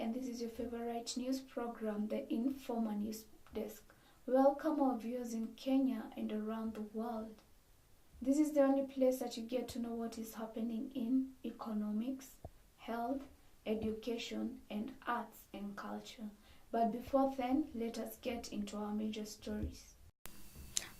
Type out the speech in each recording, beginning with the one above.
and this is your favorite news program, the Informa News Desk. Welcome our viewers in Kenya and around the world. This is the only place that you get to know what is happening in economics, health, education, and arts and culture. But before then, let us get into our major stories.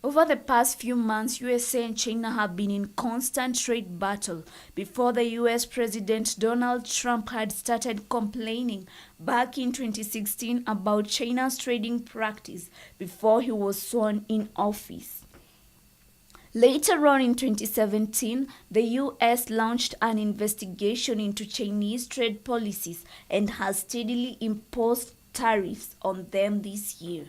Over the past few months, USA and China have been in constant trade battle before the US President Donald Trump had started complaining back in 2016 about China's trading practice before he was sworn in office. Later on in 2017, the US launched an investigation into Chinese trade policies and has steadily imposed tariffs on them this year.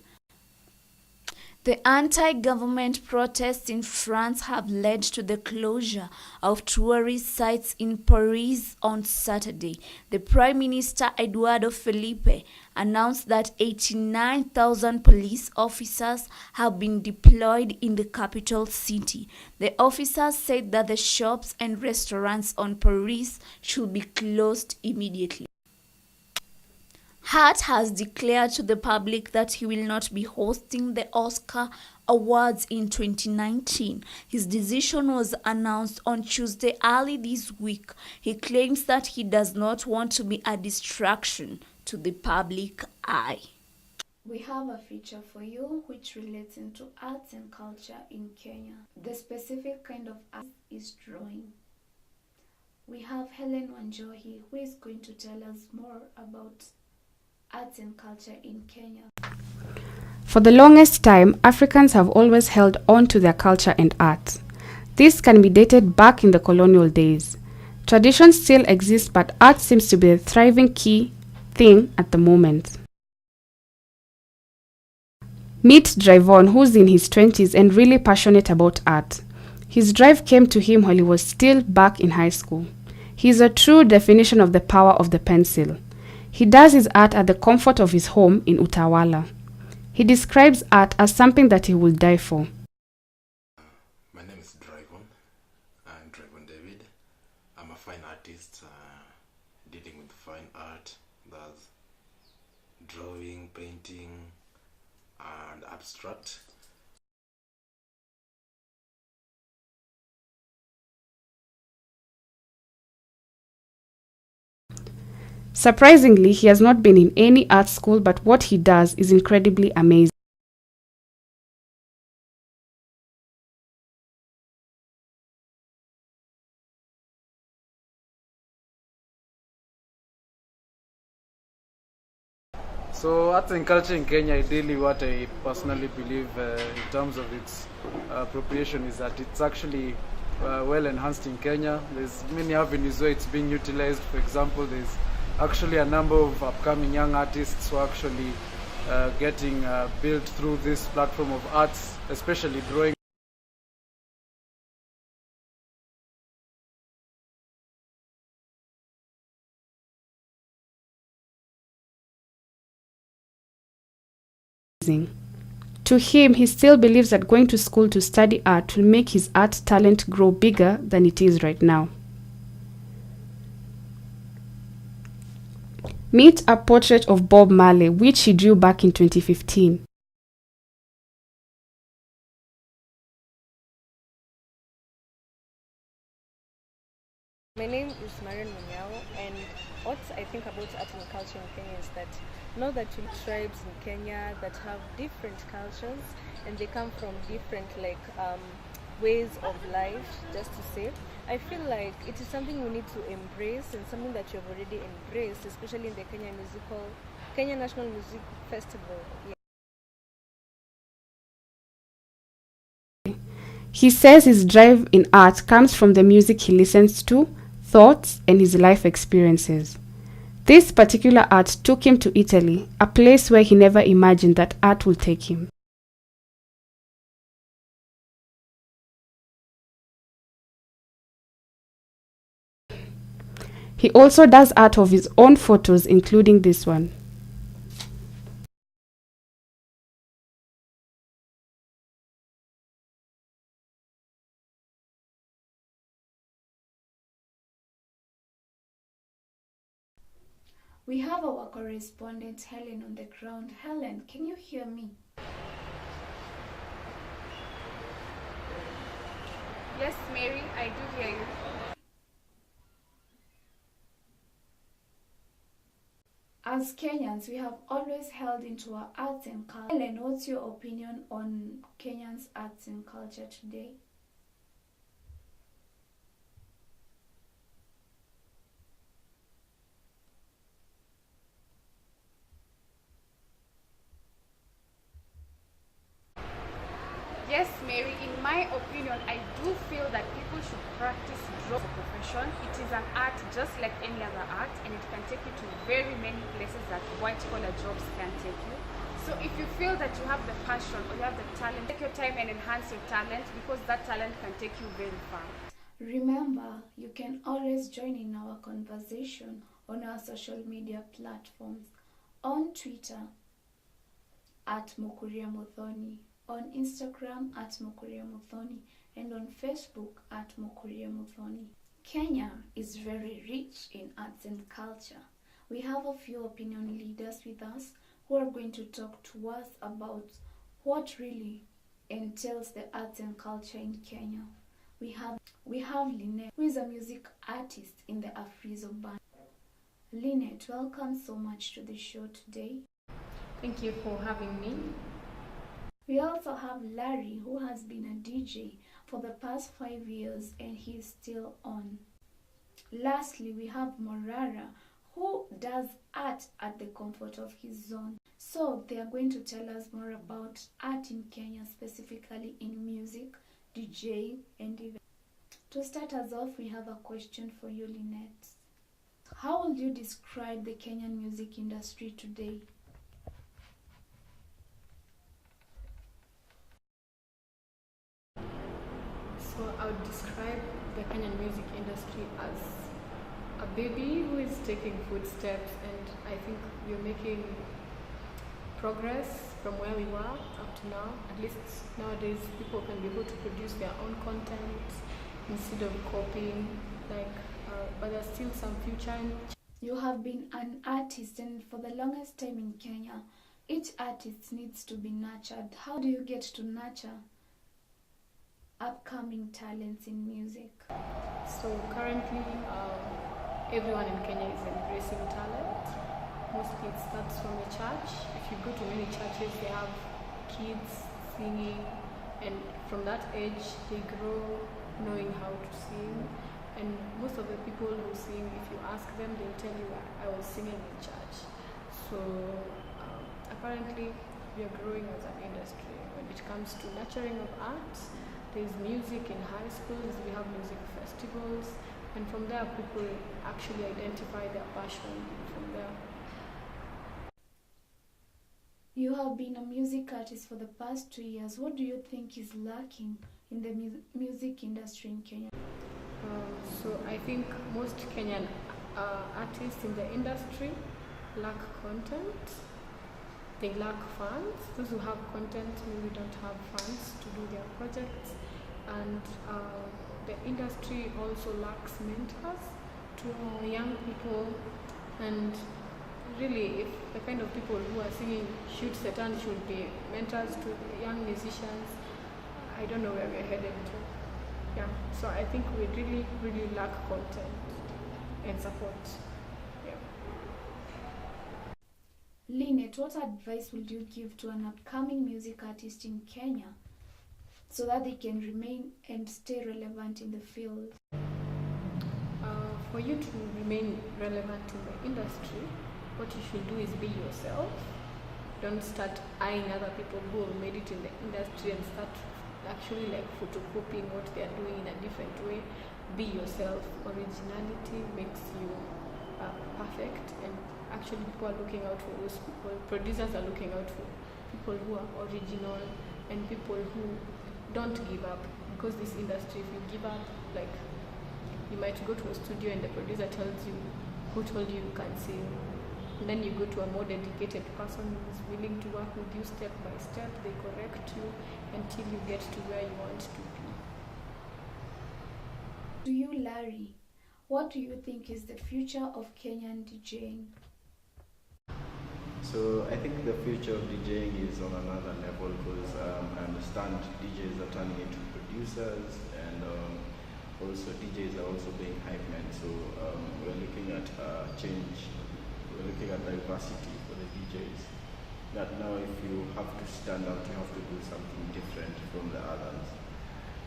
The anti-government protests in France have led to the closure of tourist sites in Paris on Saturday. The Prime Minister Eduardo Felipe announced that 89,000 police officers have been deployed in the capital city. The officers said that the shops and restaurants on Paris should be closed immediately. Hart has declared to the public that he will not be hosting the Oscar Awards in 2019. His decision was announced on Tuesday early this week. He claims that he does not want to be a distraction to the public eye. We have a feature for you which relates into arts and culture in Kenya. The specific kind of art is drawing. We have Helen Wanjohi who is going to tell us more about arts and culture in Kenya. For the longest time, Africans have always held on to their culture and art. This can be dated back in the colonial days. Traditions still exist, but art seems to be the thriving key thing at the moment. Meet Drivon, who's in his 20s and really passionate about art. His drive came to him while he was still back in high school. He's a true definition of the power of the pencil. He does his art at the comfort of his home in Utawala. He describes art as something that he will die for. My name is Drivon. I'm Drivon David. I'm a fine artist dealing with fine art. That's drawing, painting, and abstract. Surprisingly, he has not been in any art school, but what he does is incredibly amazing. So arts and culture in Kenya, ideally what I personally believe in terms of its appropriation is that it's actually well enhanced in Kenya. There's many avenues where it's being utilized. For example, there's actually a number of upcoming young artists who are actually getting built through this platform of arts, especially drawing. To him, he still believes that going to school to study art will make his art talent grow bigger than it is right now. Meet a portrait of Bob Marley, which he drew back in 2015. My name is Marian Munyao, and what I think about art and culture in Kenya is that now that you tribes in Kenya that have different cultures and they come from different ways of life, just to say, I feel like it is something we need to embrace and something that you have already embraced, especially in the Kenya National Music Festival. Yeah. He says his drive in art comes from the music he listens to, thoughts, and his life experiences. This particular art took him to Italy, a place where he never imagined that art would take him. He also does art of his own photos, including this one. We have our correspondent Helen on the ground. Helen, can you hear me? Yes, Mary, I do hear you. As Kenyans, we have always held into our arts and culture. Helen, what's your opinion on Kenyans' arts and culture today? Yes, Mary, in my opinion, I do feel that people should practice draw as a profession. It is an art just like any other art, and it can take you to very many places that white-collar jobs can take you. So if you feel that you have the passion or you have the talent, take your time and enhance your talent, because that talent can take you very far. Remember, you can always join in our conversation on our social media platforms. On Twitter, @Mukuria on Instagram @Mukuria and on Facebook @Mukuria. Kenya is very rich in arts and culture. We have a few opinion leaders with us who are going to talk to us about what really entails the arts and culture in Kenya. We have Lynette, who is a music artist in the Afrizo band. Lynette, welcome so much to the show today. Thank you for having me. We also have Larry, who has been a DJ for the past 5 years and he is still on. Lastly, we have Morara, who does art at the comfort of his zone. So they are going to tell us more about art in Kenya, specifically in music, DJ, and even. To start us off, we have a question for you, Lynette. How would you describe the Kenyan music industry today? So I would describe the Kenyan music industry as a baby who is taking footsteps, and I think we're making progress from where we were up to now. At least nowadays people can be able to produce their own content instead of copying, but there's still some future. You have been an artist, and for the longest time in Kenya, each artist needs to be nurtured. How do you get to nurture upcoming talents in music? So currently, everyone in Kenya is embracing talent. Mostly it starts from the church. If you go to many churches, they have kids singing, and from that age, they grow knowing how to sing. And most of the people who sing, if you ask them, they'll tell you, I was singing in church. So apparently, we are growing as an industry. When it comes to nurturing of arts, there's music in high schools, we have music festivals, and from there people actually identify their passion from there. You have been a music artist for the past 2 years. What do you think is lacking in the music industry in Kenya? So I think most Kenyan artists in the industry lack content. They lack funds. Those who have content maybe don't have funds to do their projects, and the industry also lacks mentors to young people. And really, if the kind of people who are singing should be mentors to young musicians, I don't know where we're headed to. Yeah, so I think we really lack content and support. Lynette, what advice would you give to an upcoming music artist in Kenya so that they can remain and stay relevant in the field? For you to remain relevant in the industry, what you should do is be yourself. Don't start eyeing other people who have made it in the industry and start actually photocopying what they are doing in a different way. Be yourself. Originality makes you perfect, and actually people are looking out for those people. Producers are looking out for people who are original and people who don't give up, because this industry, if you give up, you might go to a studio and the producer tells you, who told you you can't sing? And then you go to a more dedicated person who is willing to work with you step by step. They correct you until you get to where you want to be. To you, Larry, what do you think is the future of Kenyan DJing? So I think the future of DJing is on another level because I understand DJs are turning into producers and also DJs are also being hype men. So we're looking at change, we're looking at diversity for the DJs. That now if you have to stand out, you have to do something different from the others,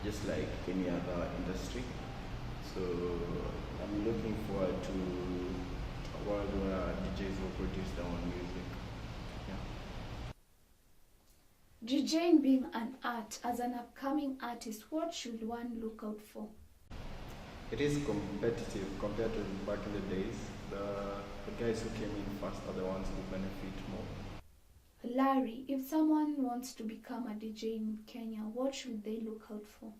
just like any other industry. So I'm looking forward to a world where DJs will produce their own music. Yeah. DJing being an art, as an upcoming artist, what should one look out for? It is competitive compared to back in the days. The guys who came in first are the ones who benefit more. Larry, if someone wants to become a DJ in Kenya, what should they look out for?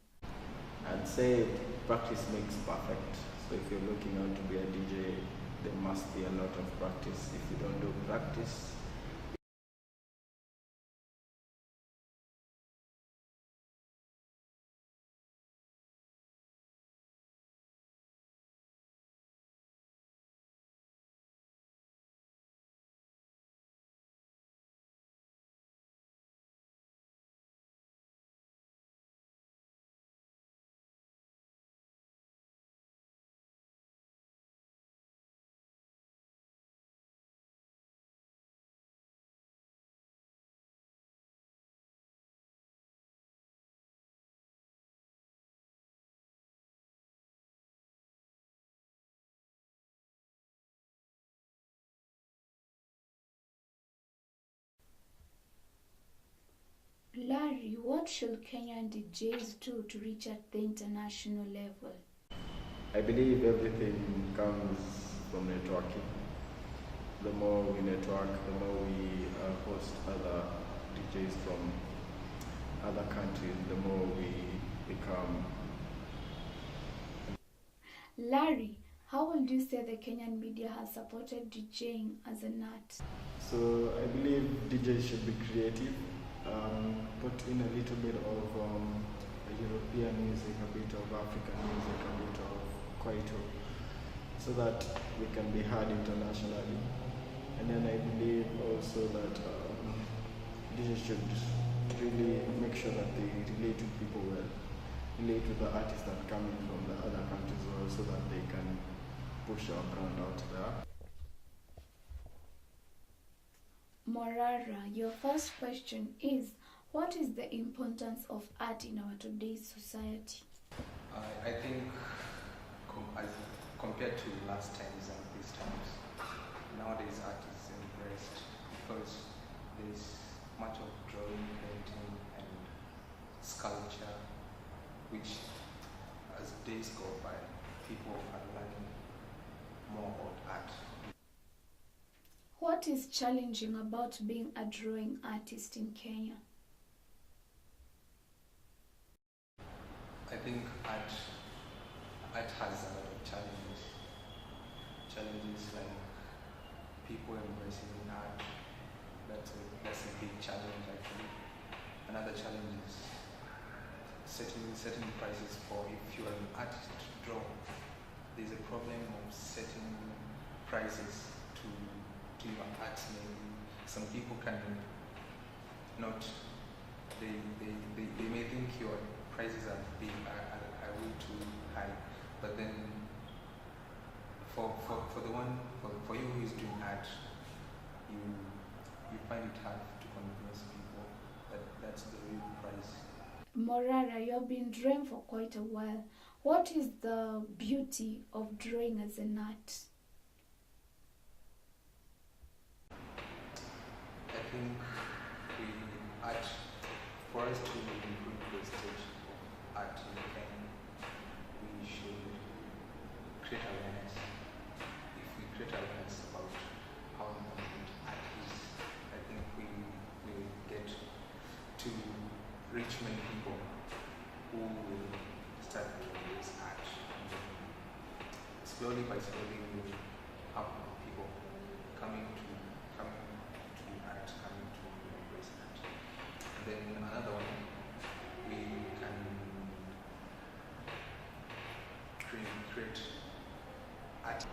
I'd say practice makes perfect. So if you're looking out to be a DJ, there must be a lot of practice. If you don't do practice, Larry, what should Kenyan DJs do to reach at the international level? I believe everything comes from networking. The more we network, the more we host other DJs from other countries, the more we become. Larry, how would you say the Kenyan media has supported DJing as an art? So I believe DJs should be creative, put in a little bit of European music, a bit of African music, a bit of Kwaito, so that we can be heard internationally. And then I believe also that DJs should really make sure that they relate to people well, relate to the artists that come in from the other countries well, so that they can push our brand out there. Morara, your first question is, what is the importance of art in our today's society? I think as compared to last times and these times, nowadays art is embraced because there's much of drawing, painting and sculpture, which as days go by, people are learning more about art. What is challenging about being a drawing artist in Kenya? I think art has a lot of challenges. Challenges like people embracing art. That's a big challenge actually. Another challenge is setting prices for if you're an artist to draw. There's a problem of setting prices to your art. Maybe some people can not. They may think your prices are way too high, but then for you who is doing art, you find it hard to convince people that that's the real price. Morara, you have been drawing for quite a while. What is the beauty of drawing as an art? I think art, for us to improve the stage of art in Kenya, we should create awareness. If we create awareness about how important art is, I think we will get to reach many people who will start to embrace art. Slowly by slowly, we will have people coming to art, coming to embrace art. And then another one, we can create art.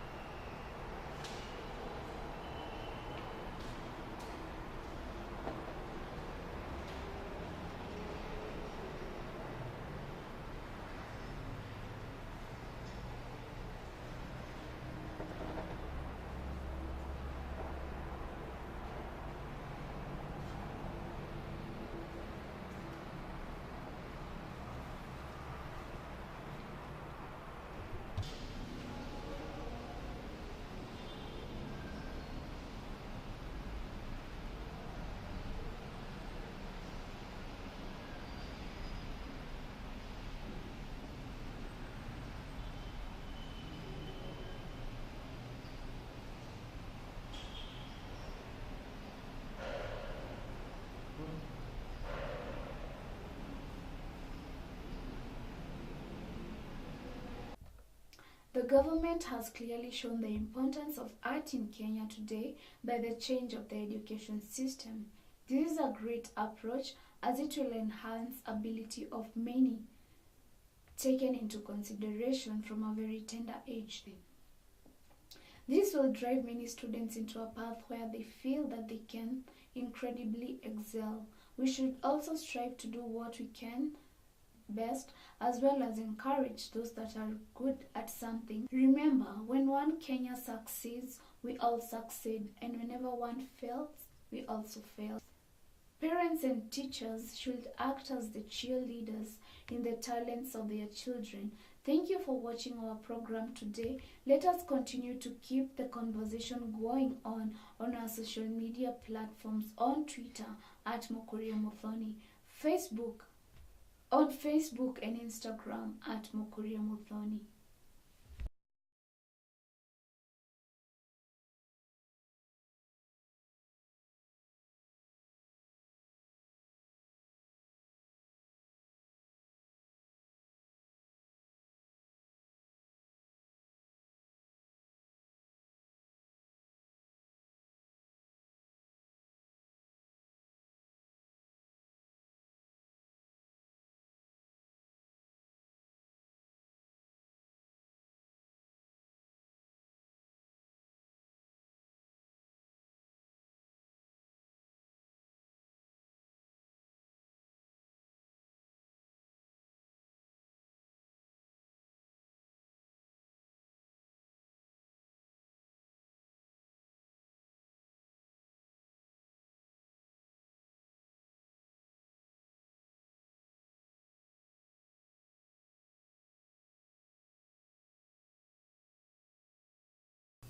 government has clearly shown the importance of art in Kenya today by the change of the education system. This is a great approach as it will enhance ability of many taken into consideration from a very tender age. This will drive many students into a path where they feel that they can incredibly excel. We should also strive to do what we can best, as well as encourage those that are good at something. Remember, when one Kenya succeeds, we all succeed, and whenever one fails, we also fail. Parents and teachers should act as the cheerleaders in the talents of their children. Thank you for watching our program today. Let us continue to keep the conversation going on our social media platforms, on Twitter at Mukuria Muthoni, on Facebook and Instagram at Mukuria Muthoni.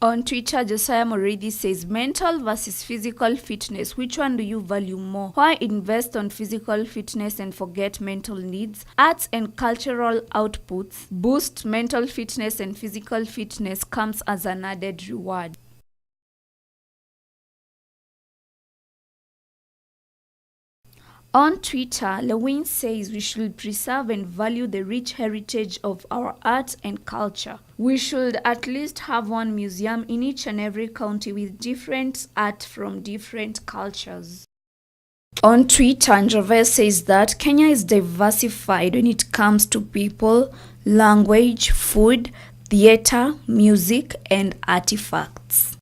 On Twitter, Josiah Moridi says, mental versus physical fitness. Which one do you value more? Why invest on physical fitness and forget mental needs? Arts and cultural outputs boost mental fitness, and physical fitness comes as an added reward. On Twitter, Lewin says we should preserve and value the rich heritage of our art and culture. We should at least have one museum in each and every county with different art from different cultures. On Twitter, Njove says that Kenya is diversified when it comes to people, language, food, theater, music, and artifacts.